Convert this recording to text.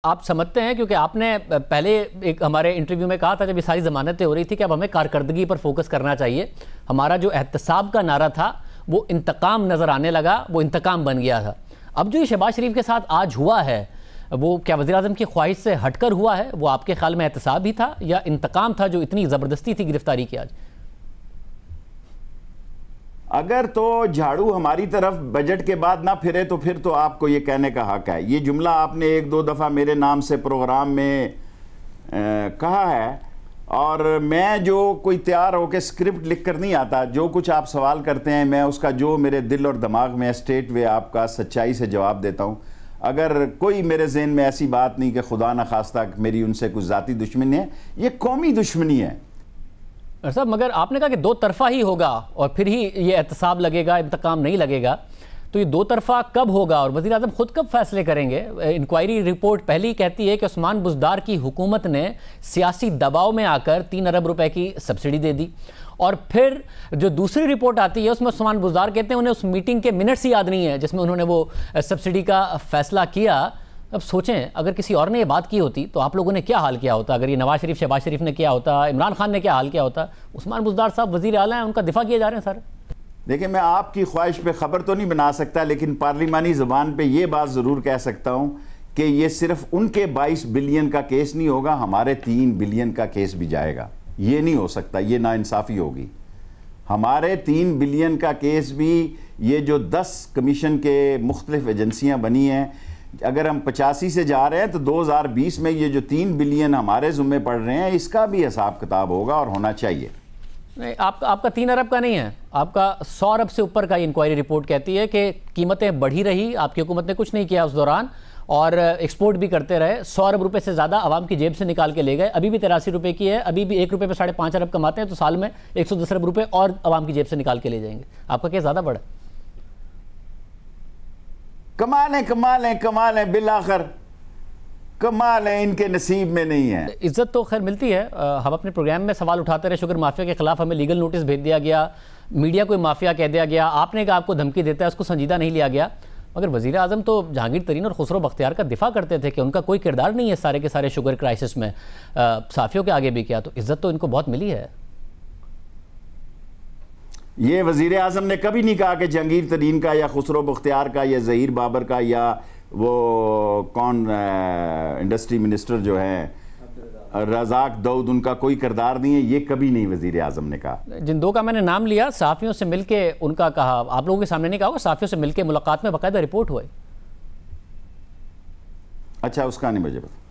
आप समझते हैं, क्योंकि आपने पहले एक हमारे इंटरव्यू में कहा था जब ये सारी जमानतें हो रही थी कि अब हमें कारकर्दगी पर फोकस करना चाहिए। हमारा जो एहतसाब का नारा था वो इंतकाम नज़र आने लगा, वो इंतकाम बन गया था। अब जो ये शहबाज शरीफ के साथ आज हुआ है वो क्या वज़ीर आज़म की ख्वाहिश से हटकर हुआ है? वो आपके ख्याल में एहतसाब ही था या इंतकाम था जो इतनी ज़बरदस्ती थी गिरफ्तारी की आज? अगर तो झाड़ू हमारी तरफ बजट के बाद ना फिरे तो फिर तो आपको ये कहने का हक है। ये जुमला आपने एक दो दफ़ा मेरे नाम से प्रोग्राम में कहा है, और मैं जो कोई तैयार होकर स्क्रिप्ट लिख कर नहीं आता, जो कुछ आप सवाल करते हैं मैं उसका जो मेरे दिल और दिमाग में स्ट्रेट वे आपका सच्चाई से जवाब देता हूँ। अगर कोई मेरे जहन में ऐसी बात नहीं कि खुदा न खास्ता मेरी उनसे कुछ ज़ाती दुश्मनी है, ये कौमी दुश्मनी है साहब। मगर आपने कहा कि दो तरफा ही होगा और फिर ही ये एहतसाब लगेगा, इंतकाम नहीं लगेगा। तो ये दो तरफा कब होगा और वज़ीर आज़म खुद कब फैसले करेंगे? इंक्वायरी रिपोर्ट पहले ही कहती है कि उस्मान बुज़दार की हुकूमत ने सियासी दबाव में आकर 3 अरब रुपए की सब्सिडी दे दी, और फिर जो दूसरी रिपोर्ट आती है उसमें उस्मान बुज़दार कहते हैं उन्हें उस मीटिंग के मिनट्स ही याद नहीं है जिसमें उन्होंने वो सब्सिडी का फैसला किया। अब सोचें, अगर किसी और ने ये बात की होती तो आप लोगों ने क्या हाल किया होता? अगर ये नवाज शरीफ, शहबाज शरीफ ने किया होता, इमरान खान ने क्या हाल किया होता? उस्मान बुज़दार साहब वज़ीर आला हैं, उनका दिफा किए जा रहे हैं सर। देखिए, मैं आपकी ख्वाहिश पे खबर तो नहीं बना सकता, लेकिन पार्लिमानी ज़बान पे ये बात ज़रूर कह सकता हूँ कि ये सिर्फ उनके 22 बिलियन का केस नहीं होगा, हमारे 3 बिलियन का केस भी जाएगा। ये नहीं हो सकता, ये नाइंसाफ़ी होगी। हमारे 3 बिलियन का केस भी, ये जो 10 कमीशन के मुख्तलिफ एजेंसियाँ बनी हैं, अगर हम 85 से जा रहे हैं तो 2020 में ये जो 3 बिलियन हमारे ज़ुम्मे पड़ रहे हैं इसका भी हिसाब किताब होगा और होना चाहिए। नहीं, आपका 3 अरब का नहीं है, आपका 100 अरब से ऊपर का इंक्वायरी रिपोर्ट कहती है कि कीमतें बढ़ी रही, आपकी हुकूमत ने कुछ नहीं किया उस दौरान, और एक्सपोर्ट भी करते रहे। 100 अरब रुपये से ज़्यादा आवाम की जेब से निकाल के ले गए। अभी भी 83 रुपये की है, अभी भी 1 रुपये पर 5.5 अरब कमाते हैं, तो साल में 110 अरब रुपये और आवाम की जेब से निकाल के ले जाएंगे। आपका केस ज़्यादा बड़ा? कमाल है, कमाल है, कमाल है, बिलाखिर कमाल है, इनके नसीब में नहीं है। इज्जत तो खैर मिलती है। हम अपने प्रोग्राम में सवाल उठाते रहे, शुगर माफिया के खिलाफ हमें लीगल नोटिस भेज दिया गया, मीडिया को माफिया कह दिया गया, आपने कहा आपको धमकी देता है, उसको संजीदा नहीं लिया गया। मगर वज़ीर आज़म तो जहांगीर तरीन और खुसरो बख्तियार का दिफा करते थे कि उनका कोई किरदार नहीं है सारे के सारे शुगर क्राइसिस में। साफियों के आगे भी किया, तो इज्जत तो इनको बहुत मिली है। ये वज़ीर आज़म ने कभी नहीं कहा कि जहांगीर तरीन का या खुसरो बख्तियार का या ज़हीर बाबर का या वो कौन इंडस्ट्री मिनिस्टर जो है रज़ाक दाऊद, उनका कोई किरदार नहीं है। ये कभी नहीं वज़ीर आज़म ने कहा। जिन दो का मैंने नाम लिया, साफ़ियों से मिलके उनका कहा, आप लोगों के सामने नहीं कहा होगा, साफ़ियों से मिलके मुलाकात में बाकायदा रिपोर्ट हुई। अच्छा, उसका नहीं मुझे पता।